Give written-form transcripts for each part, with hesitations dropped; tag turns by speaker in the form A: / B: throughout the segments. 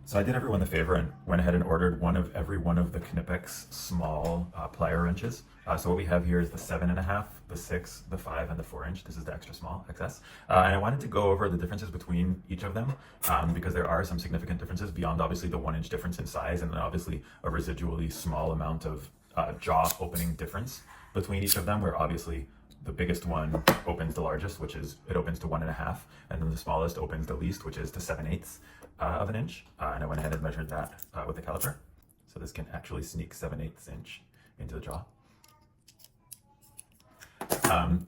A: So I did everyone the favor and went ahead and ordered every one of the knipex small plier wrenches. So what we have here is the 7.5, the 6, the 5, and the 4 inch. This is the extra small XS. And I wanted to go over the differences between each of them because there are some significant differences beyond obviously the 1 inch difference in size and then obviously a residually small amount of jaw opening difference between each of them, where obviously the biggest one opens the largest, which is it opens to 1.5, and then the smallest opens the least, which is to 7/8 of an inch. And I went ahead and measured that with the caliper. So this can actually sneak 7/8 inch into the jaw.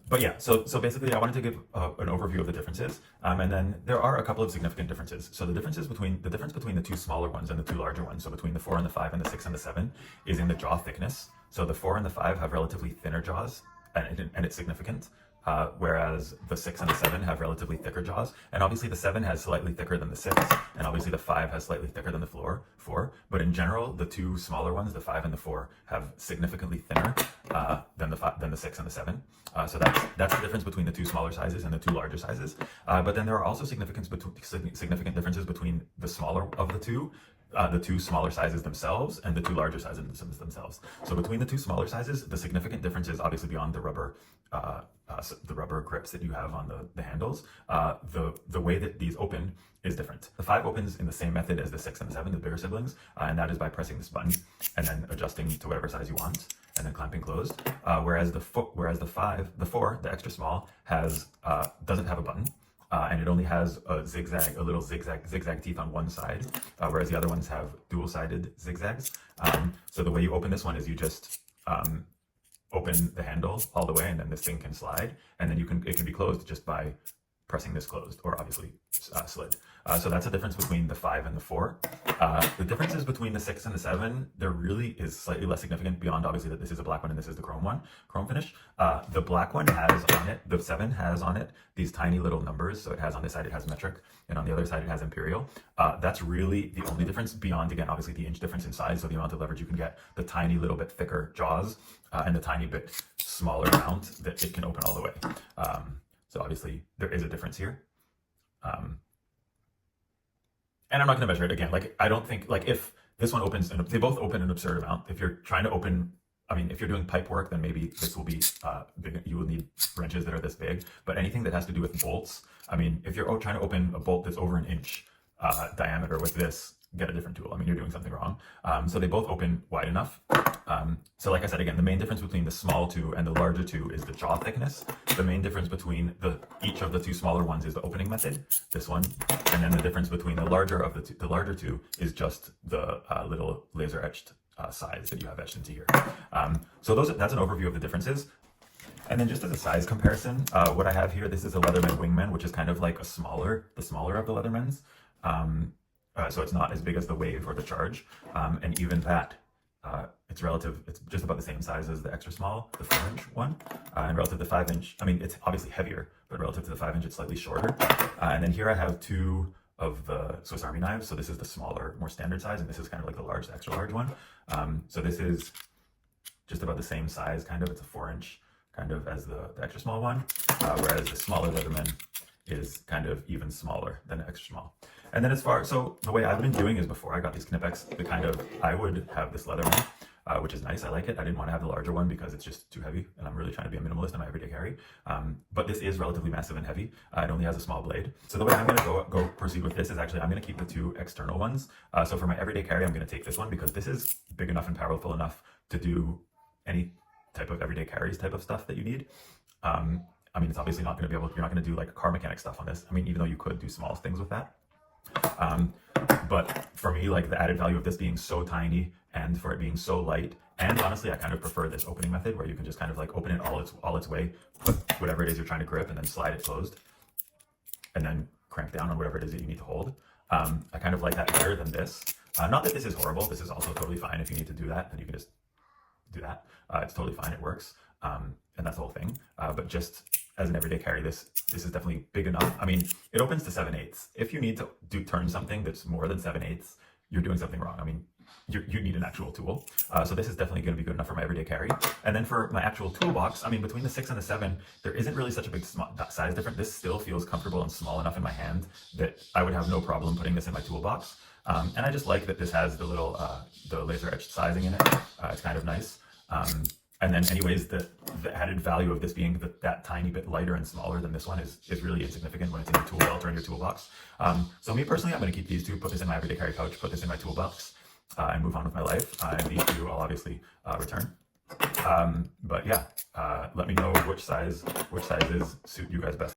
A: But yeah, so basically I wanted to give an overview of the differences, and then there are a couple of significant differences. So the difference between the two smaller ones and the two larger ones, so between the 4 and the 5 and the 6 and the 7, is in the jaw thickness. So the 4 and the 5 have relatively thinner jaws, and it's significant. Whereas the 6 and the 7 have relatively thicker jaws, and obviously the 7 has slightly thicker than the 6, and obviously the 5 has slightly thicker than the 4. But in general, the two smaller ones, the 5 and the 4, have significantly thinner than the 6 and the 7. So that's the difference between the two smaller sizes and the two larger sizes. But then there are also significant differences between the smaller of the two smaller sizes themselves and the two larger sizes themselves. So between the two smaller sizes, the significant difference is obviously beyond the rubber grips that you have on the handles. The way that these open is different. The 5 opens in the same method as the 6 and the 7, the bigger siblings, and that is by pressing this button and then adjusting to whatever size you want and then clamping closed. Whereas the 4, the extra small, doesn't have a button. And it only has a little zigzag teeth on one side, whereas the other ones have dual-sided zigzags. So the way you open this one is you just open the handle all the way, and then this thing can slide, and then it can be closed just by pressing this closed, or obviously slid. So that's the difference between the 5 and the 4. The differences between the 6 and the 7, there really is slightly less significant beyond obviously that this is a black one and this is the chrome finish. The black one has on it, the 7 has on it these tiny little numbers. So it has on this side, it has metric, and on the other side, it has imperial. That's really the only difference beyond, again, obviously the inch difference in size. So the amount of leverage you can get, the tiny little bit thicker jaws, and the tiny bit smaller amount that it can open all the way. So obviously there is a difference here. And I'm not going to measure it again. Like, I don't think, like, if this one opens, and they both open an absurd amount. If you're trying to open, I mean, if you're doing pipe work, then maybe this will be big. You will need wrenches that are this big. But anything that has to do with bolts, I mean, if you're trying to open a bolt that's over an inch diameter with this, get a different tool. I mean, you're doing something wrong. So they both open wide enough. So like I said, again, the main difference between the small 2 and the larger 2 is the jaw thickness. The main difference between each of the two smaller ones is the opening method, this one. And then the difference between the larger two is just the little laser etched size that you have etched into here. So that's an overview of the differences. And then just as a size comparison, what I have here, this is a Leatherman wingman, which is kind of like the smaller of the Leathermans. So it's not as big as the Wave or the Charge. And even that, it's just about the same size as the extra small, the 4-inch one. And relative to the 5-inch, I mean, it's obviously heavier, but relative to the 5-inch, it's slightly shorter. And then here I have 2 of the Swiss Army knives. So this is the smaller, more standard size, and this is kind of like the extra large one. So this is just about the same size, kind of. It's a 4-inch, kind of, as the extra small one, whereas the smaller Leatherman is kind of even smaller than the extra small. And then so the way I've been doing is, before I got these knipex, I would have this Leatherman, which is nice. I like it. I didn't want to have the larger one because it's just too heavy, and I'm really trying to be a minimalist in my everyday carry. But this is relatively massive and heavy. It only has a small blade. So the way I'm going to go proceed with this is actually I'm going to keep the 2 external ones. So for my everyday carry, I'm going to take this one because this is big enough and powerful enough to do any type of everyday carries type of stuff that you need. I mean, it's obviously not going to you're not going to do like car mechanic stuff on this. I mean, even though you could do small things with that. But for me, like, the added value of this being so tiny and for it being so light, and honestly, I kind of prefer this opening method where you can just kind of like open it all its way, put whatever it is you're trying to grip, and then slide it closed, and then crank down on whatever it is that you need to hold. I kind of like that better than this. Not that this is horrible. This is also totally fine. If you need to do that, then you can just do that. It's totally fine. It works. And that's the whole thing. But just as an everyday carry, this is definitely big enough. I mean, it opens to 7/8. If you need to turn something that's more than 7/8, you're doing something wrong. I mean, you need an actual tool. So this is definitely going to be good enough for my everyday carry. And then for my actual toolbox, I mean, between the 6 and the 7, there isn't really such a big size difference. This still feels comfortable and small enough in my hand that I would have no problem putting this in my toolbox. And I just like that this has the little the laser etched sizing in it. It's kind of nice. And then anyways, the added value of this being that tiny bit lighter and smaller than this one is really insignificant when it's in your tool belt or in your toolbox. So me personally, I'm going to keep these two, put this in my everyday carry pouch, put this in my toolbox, and move on with my life. And these two I'll obviously return. But yeah, let me know which sizes suit you guys best.